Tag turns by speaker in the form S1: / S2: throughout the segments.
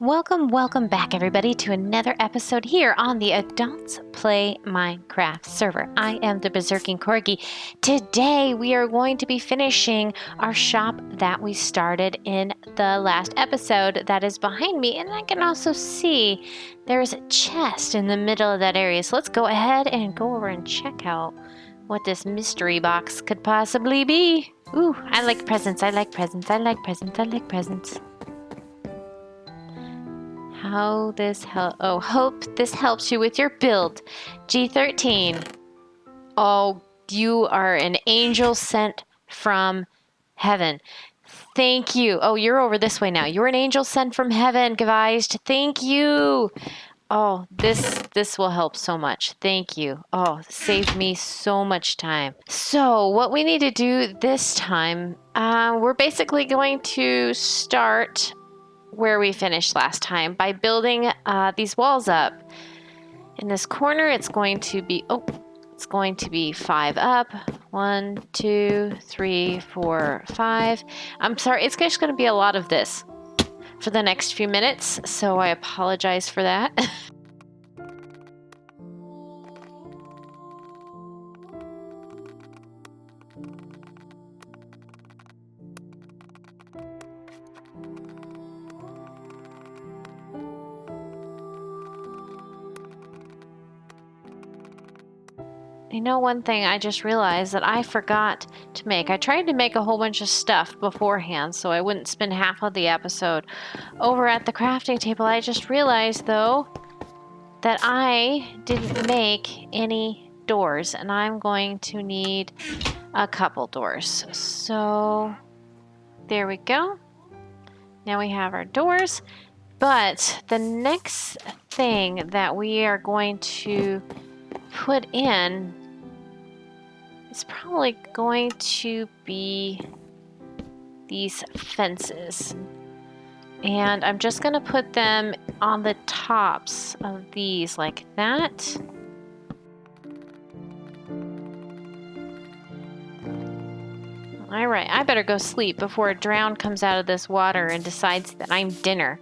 S1: Welcome back everybody to another episode here on the Adults Play Minecraft server. I am the BerserkingKorgi. Today we are going to be finishing our shop that we started in the last episode that is behind me, and I can also see there's a chest in the middle of that area. So let's go ahead and go over and check out what this mystery box could possibly be. Ooh, I like presents, I like presents, I like presents, I like presents. Hope this helps you with your build. G13. Oh, you are an angel sent from heaven. Thank you. Oh, you're over this way now. You're an angel sent from heaven, guys. Thank you. Oh, this will help so much. Thank you. Oh, saved me so much time. So what we need to do this time, we're basically going to start where we finished last time by building these walls up. In this corner, it's going to be 5 up. 1, 2, 3, 4, 5. I'm sorry, it's just going to be a lot of this for the next few minutes, so I apologize for that. You know, one thing I just realized that I forgot to make. I tried to make a whole bunch of stuff beforehand so I wouldn't spend half of the episode over at the crafting table. I just realized, though, that I didn't make any doors, and I'm going to need a couple doors. So there we go. Now we have our doors. But the next thing that we are going to put in is probably going to be these fences. And I'm just going to put them on the tops of these like that. Alright, I better go sleep before a drown comes out of this water and decides that I'm dinner.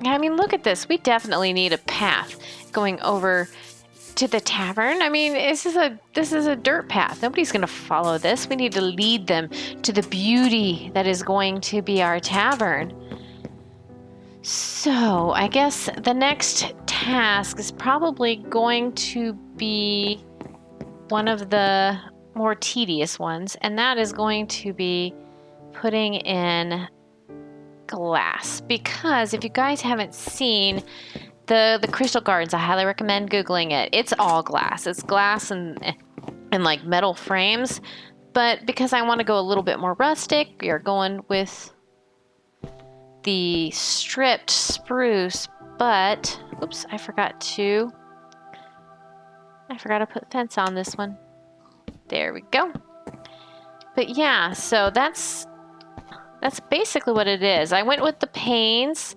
S1: I mean, look at this. We definitely need a path going over to the tavern. I mean, this is a dirt path. Nobody's going to follow this. We need to lead them to the beauty that is going to be our tavern. So, I guess the next task is probably going to be one of the more tedious ones, and that is going to be putting in glass. Because if you guys haven't seen the Crystal Gardens, I highly recommend Googling it. It's all glass. It's glass and like metal frames. But because I want to go a little bit more rustic, we are going with the stripped spruce. But, oops, I forgot to put fence on this one. There we go. But yeah, so that's basically what it is. I went with the panes.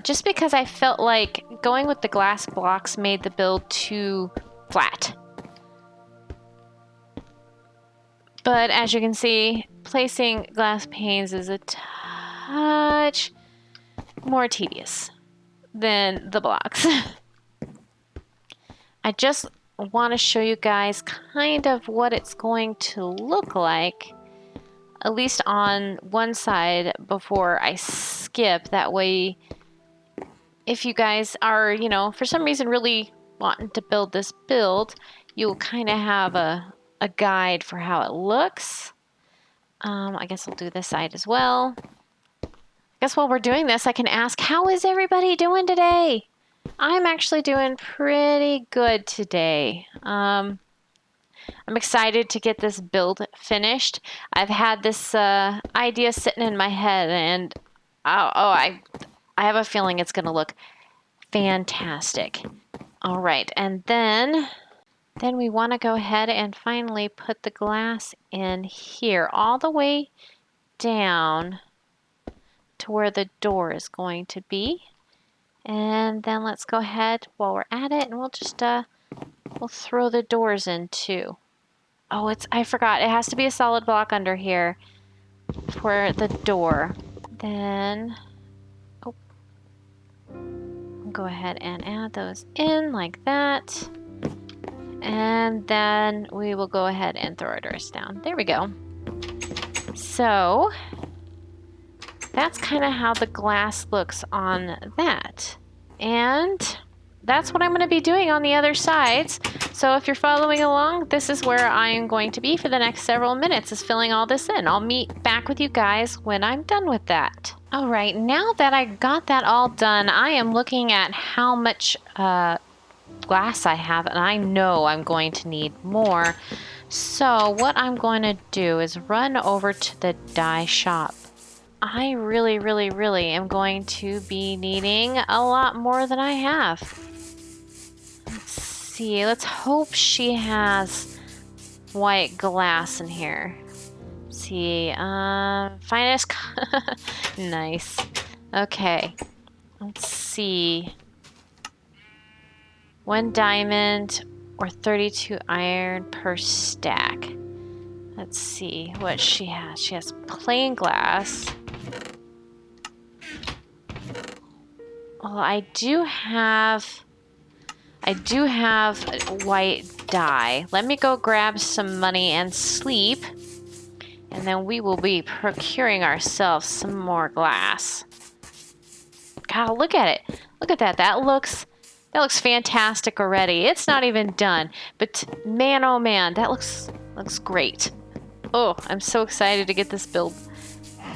S1: Just because I felt like going with the glass blocks made the build too flat. But as you can see, placing glass panes is a touch more tedious than the blocks. I just want to show you guys kind of what it's going to look like, at least on one side, before I skip. That way, if you guys are, you know, for some reason really wanting to build this build, you'll kind of have a guide for how it looks. I guess I'll do this side as well. I guess while we're doing this, I can ask, how is everybody doing today? I'm actually doing pretty good today. I'm excited to get this build finished. I've had this idea sitting in my head, and I have a feeling it's going to look fantastic. All right, and then we want to go ahead and finally put the glass in here, all the way down to where the door is going to be. And then let's go ahead while we're at it, and we'll just we'll throw the doors in too. Oh, I forgot. It has to be a solid block under here for the door. Then, oh, Go ahead and add those in like that. And then we will go ahead and throw our doors down. There we go. So that's kind of how the glass looks on that. And that's what I'm going to be doing on the other sides. So if you're following along, this is where I am going to be for the next several minutes, is filling all this in. I'll meet back with you guys when I'm done with that. All right, now that I got that all done, I am looking at how much glass I have, and I know I'm going to need more. So what I'm going to do is run over to the dye shop. I really am going to be needing a lot more than I have. Let's see, let's hope she has white glass in here. Let's see, finest, nice. Okay, let's see. 1 diamond or 32 iron per stack. Let's see what she has. She has plain glass. Well, I do have white dye. Let me go grab some money and sleep, and then we will be procuring ourselves some more glass. God, look at it. Look at that. That looks fantastic already. It's not even done, but man, oh man, that looks great. Oh, I'm so excited to get this build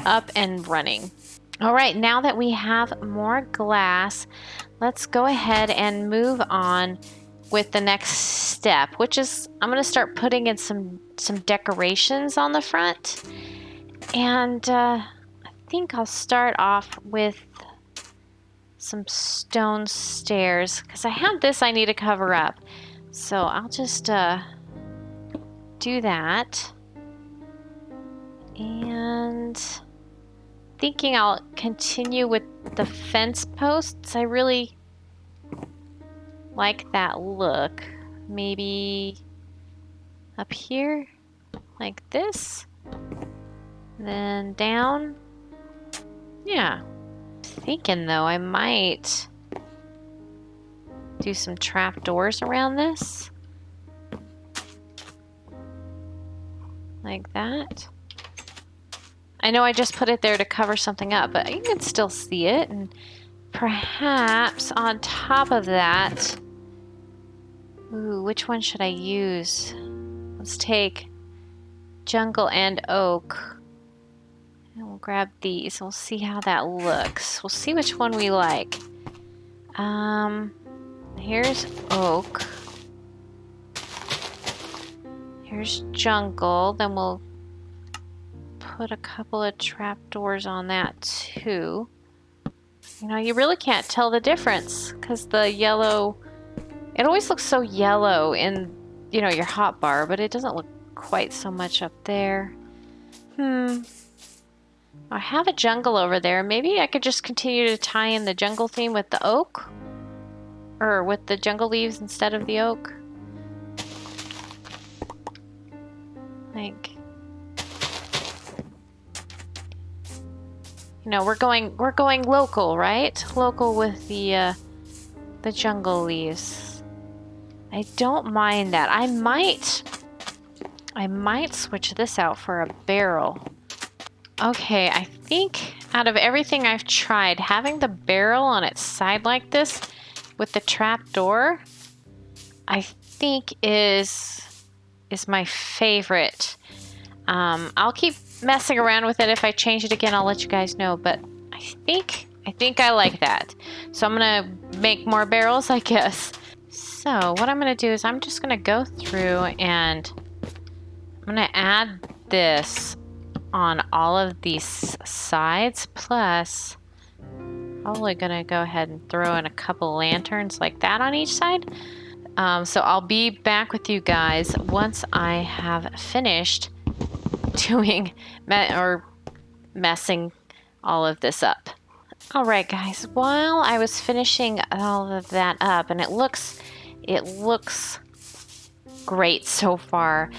S1: up and running. All right, now that we have more glass, let's go ahead and move on with the next step, which is I'm going to start putting in some decorations on the front. And I think I'll start off with some stone stairs, because I have this I need to cover up. So I'll just do that. And thinking I'll continue with the fence posts. I really like that look. Maybe up here like this, then down. Yeah, thinking though I might do some trapdoors around this like that. I know I just put it there to cover something up, but you can still see it. And perhaps on top of that, ooh, which one should I use? Let's take jungle and oak. And we'll grab these. We'll see how that looks. We'll see which one we like. Here's oak. Here's jungle. Then we'll put a couple of trapdoors on that too. You know, you really can't tell the difference because the yellow, it always looks so yellow in, you know, your hotbar, but it doesn't look quite so much up there. I have a jungle over there. Maybe I could just continue to tie in the jungle theme with the oak, or with the jungle leaves instead of the oak. Like, you know, we're going local, right? Local with the jungle leaves. I don't mind that. I might switch this out for a barrel. Okay, I think out of everything I've tried, having the barrel on its side like this with the trap door, I think is my favorite. I'll keep messing around with it. If I change it again, I'll let you guys know, but I think I like that. So I'm gonna make more barrels, I guess. So what I'm gonna do is I'm just gonna go through and I'm gonna add this on all of these sides, plus probably gonna go ahead and throw in a couple lanterns like that on each side. So I'll be back with you guys once I have finished doing messing all of this up. All right, guys, while I was finishing all of that up, and it looks great so far,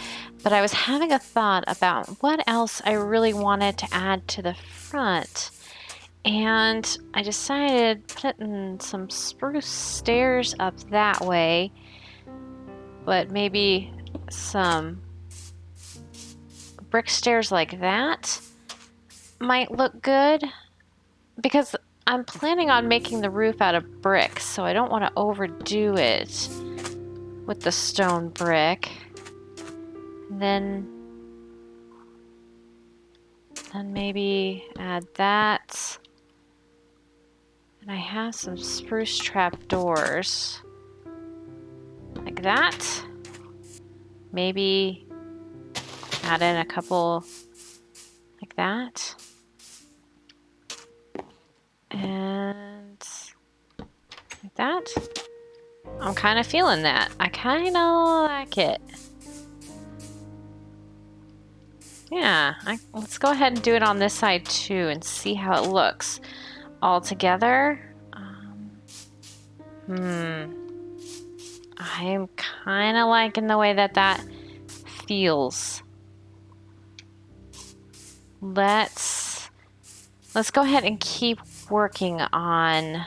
S1: but I was having a thought about what else I really wanted to add to the front. And I decided putting some spruce stairs up that way, but maybe some brick stairs like that might look good, because I'm planning on making the roof out of brick, so I don't want to overdo it with the stone brick. And then maybe add that. And I have some spruce trap doors like that. Maybe add in a couple like that. And like that. I'm kind of feeling that. I kind of like it. Yeah, let's go ahead and do it on this side too and see how it looks all together. I'm kind of liking the way that feels. Let's go ahead and keep working on.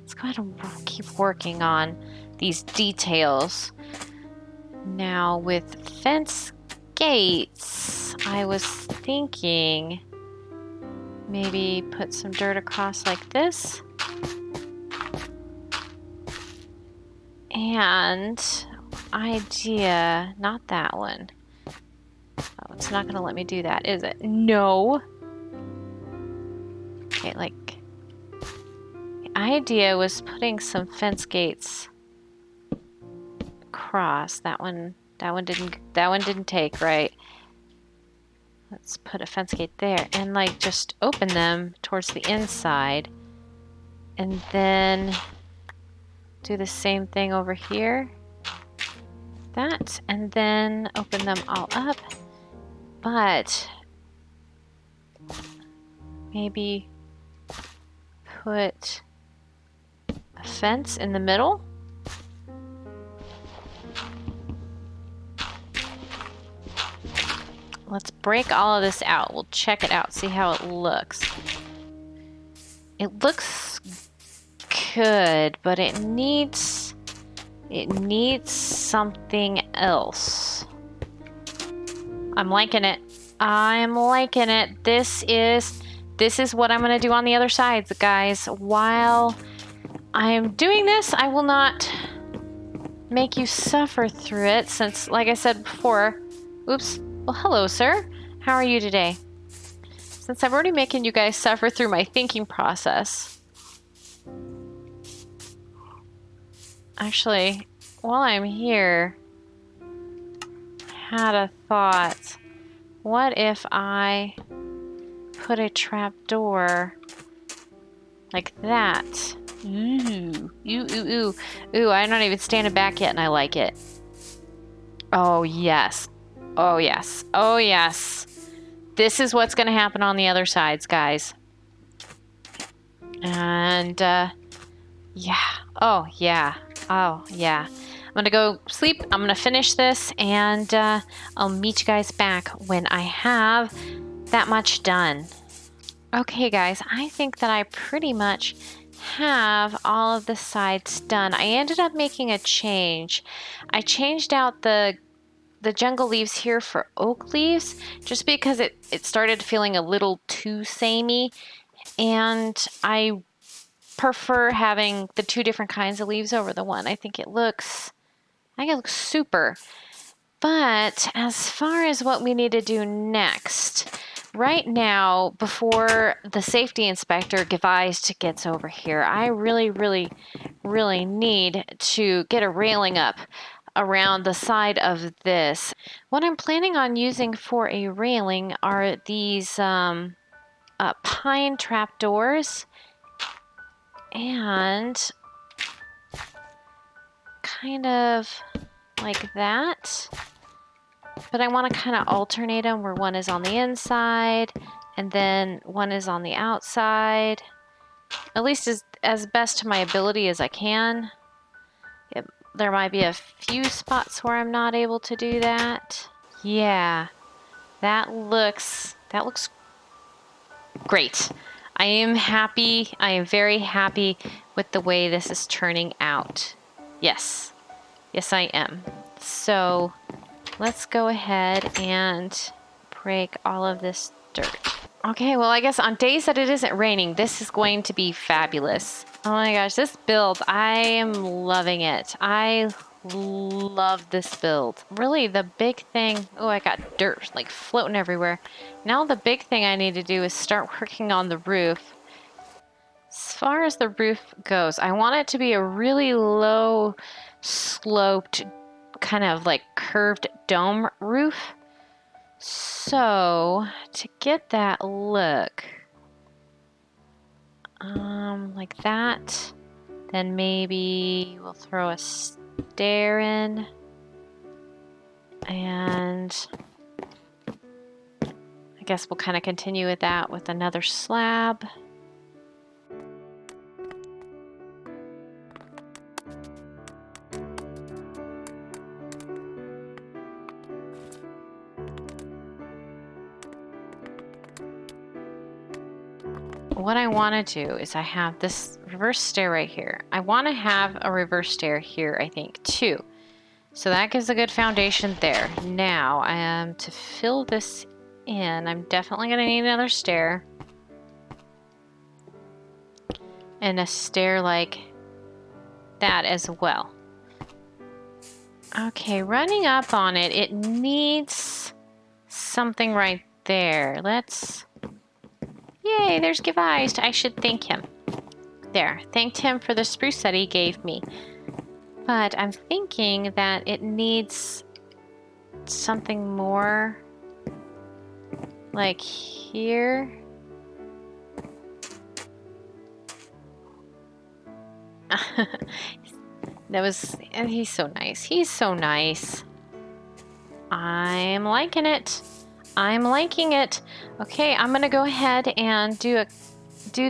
S1: Let's go ahead and keep working on these details. Now with fence gates, I was thinking maybe put some dirt across like this. And idea, not that one. Oh, it's not gonna let me do that, is it? No. Okay, like the idea was putting some fence gates across. That one didn't take, right? Let's put a fence gate there and like just open them towards the inside. And then do the same thing over here. That, and then open them all up. But maybe put a fence in the middle. Let's break all of this out. We'll check it out, see how it looks. It looks good, but it needs something else. I'm liking it. I'm liking it. This is what I'm gonna do on the other sides, guys. While I'm doing this, I will not make you suffer through it, since, like I said before, oops. Well, hello, sir. How are you today? Since I'm already making you guys suffer through my thinking process. Actually, while I'm here, I had a thought. What if I put a trap door like that? Ooh, ooh, ooh, ooh. Ooh, I'm not even standing back yet and I like it. Oh, yes. Oh, yes. Oh, yes. This is what's going to happen on the other sides, guys. And, yeah. Oh, yeah. Oh, yeah. I'm going to go sleep. I'm going to finish this, and I'll meet you guys back when I have that much done. Okay, guys. I think that I pretty much have all of the sides done. I ended up making a change. I changed out the jungle leaves here for oak leaves, just because it started feeling a little too samey, and I prefer having the two different kinds of leaves over the one. I think it looks super. But as far as what we need to do next, right now, before the safety inspector Gevised gets over here, I really, really, really need to get a railing up around the side of this. What I'm planning on using for a railing are these pine trapdoors, and kind of like that. But I want to kind of alternate them, where one is on the inside and then one is on the outside, at least as best to my ability as I can. There might be a few spots where I'm not able to do that. Yeah, that looks great. I am happy. I am very happy with the way this is turning out. Yes. Yes, I am. So let's go ahead and break all of this dirt. Okay, well, I guess on days that it isn't raining, this is going to be fabulous. Oh my gosh, this build, I am loving it. I love this build. Really, the big thing... Oh, I got dirt, like, floating everywhere. Now the big thing I need to do is start working on the roof. As far as the roof goes, I want it to be a really low, sloped, kind of like curved dome roof. So, to get that look, like that, then maybe we'll throw a stair in, and I guess we'll kind of continue with that with another slab. What I want to do is I have this reverse stair right here. I want to have a reverse stair here, I think, too. So that gives a good foundation there. Now, to fill this in, I'm definitely going to need another stair. And a stair like that as well. Okay, running up on it, it needs something right there. Let's... Yay, there's Geweist. I should thank him. There, thanked him for the spruce that he gave me. But I'm thinking that it needs something more like here. He's so nice. He's so nice. I'm liking it. I'm liking it. Okay, I'm gonna go ahead and do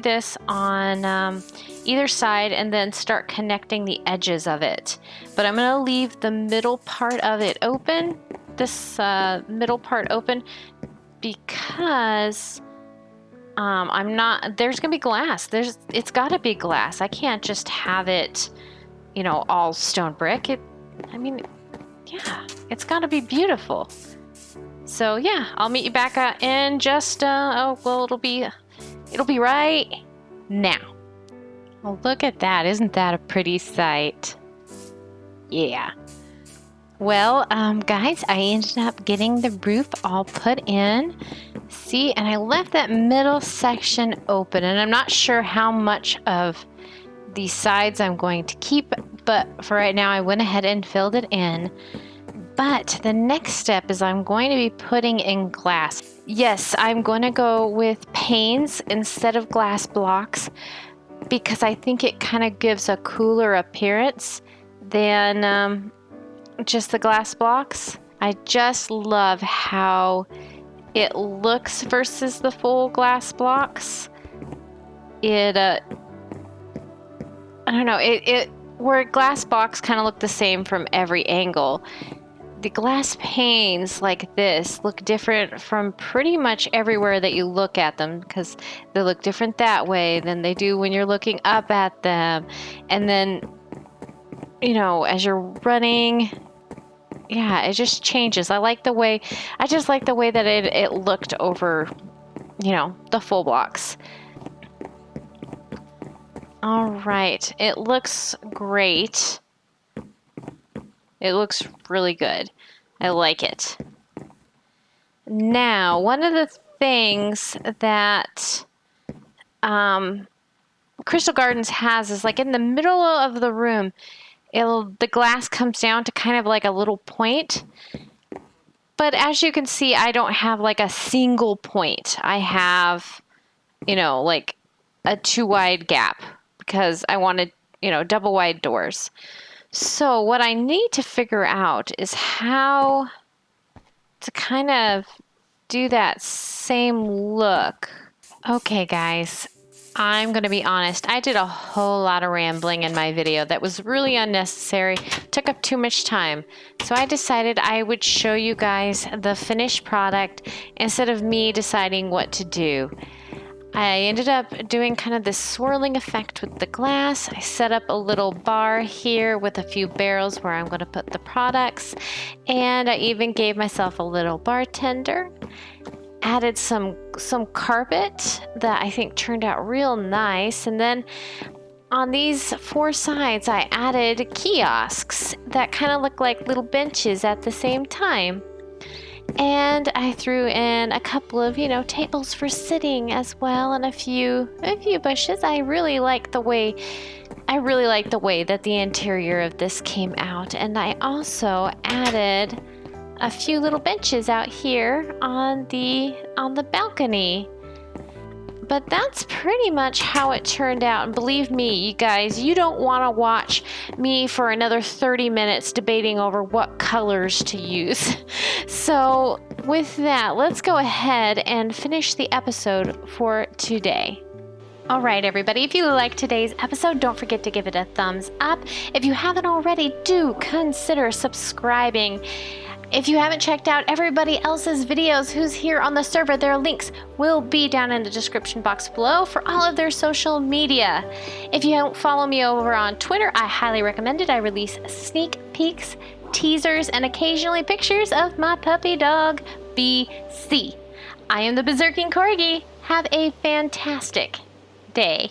S1: this on either side and then start connecting the edges of it. But I'm gonna leave the middle part of it open, this middle part open, because there's gonna be glass. It's gotta be glass. I can't just have it, you know, all stone brick. Yeah, it's gotta be beautiful. So yeah, I'll meet you back in just, it'll be right now. Oh, look at that. Isn't that a pretty sight? Yeah. Well, guys, I ended up getting the roof all put in. See, and I left that middle section open, and I'm not sure how much of the sides I'm going to keep, but for right now, I went ahead and filled it in. But the next step is I'm going to be putting in glass. Yes, I'm going to go with panes instead of glass blocks because I think it kind of gives a cooler appearance than just the glass blocks. I just love how it looks versus the full glass blocks. I don't know, where glass blocks kind of look the same from every angle. The glass panes like this look different from pretty much everywhere that you look at them because they look different that way than they do when you're looking up at them. And then, you know, as you're running, yeah, it just changes. I just like the way that it looked over, you know, the full blocks. All right, it looks great. It looks really good. I like it. Now, one of the things that Crystal Gardens has is like in the middle of the room, the glass comes down to kind of like a little point. But as you can see, I don't have like a single point. I have, you know, like a 2-wide gap because I wanted, you know, double wide doors. So what I need to figure out is how to kind of do that same look. Okay, guys, I'm going to be honest. I did a whole lot of rambling in my video that was really unnecessary, took up too much time. So I decided I would show you guys the finished product instead of me deciding what to do. I ended up doing kind of this swirling effect with the glass. I set up a little bar here with a few barrels where I'm going to put the products. And I even gave myself a little bartender. Added some carpet that I think turned out real nice. And then on these 4 sides, I added kiosks that kind of look like little benches at the same time. And I threw in a couple of, you know, tables for sitting as well, and a few bushes. I really like the way that the interior of this came out. And I also added a few little benches out here on the balcony. But that's pretty much how it turned out. And believe me, you guys, you don't want to watch me for another 30 minutes debating over what colors to use. So with that, let's go ahead and finish the episode for today. All right, everybody, if you liked today's episode, don't forget to give it a thumbs up. If you haven't already, do consider subscribing. If you haven't checked out everybody else's videos who's here on the server, their links will be down in the description box below for all of their social media. If you don't follow me over on Twitter, I highly recommend it. I release sneak peeks, teasers, and occasionally pictures of my puppy dog, BC. I am the BerserkingKorgi. Have a fantastic day.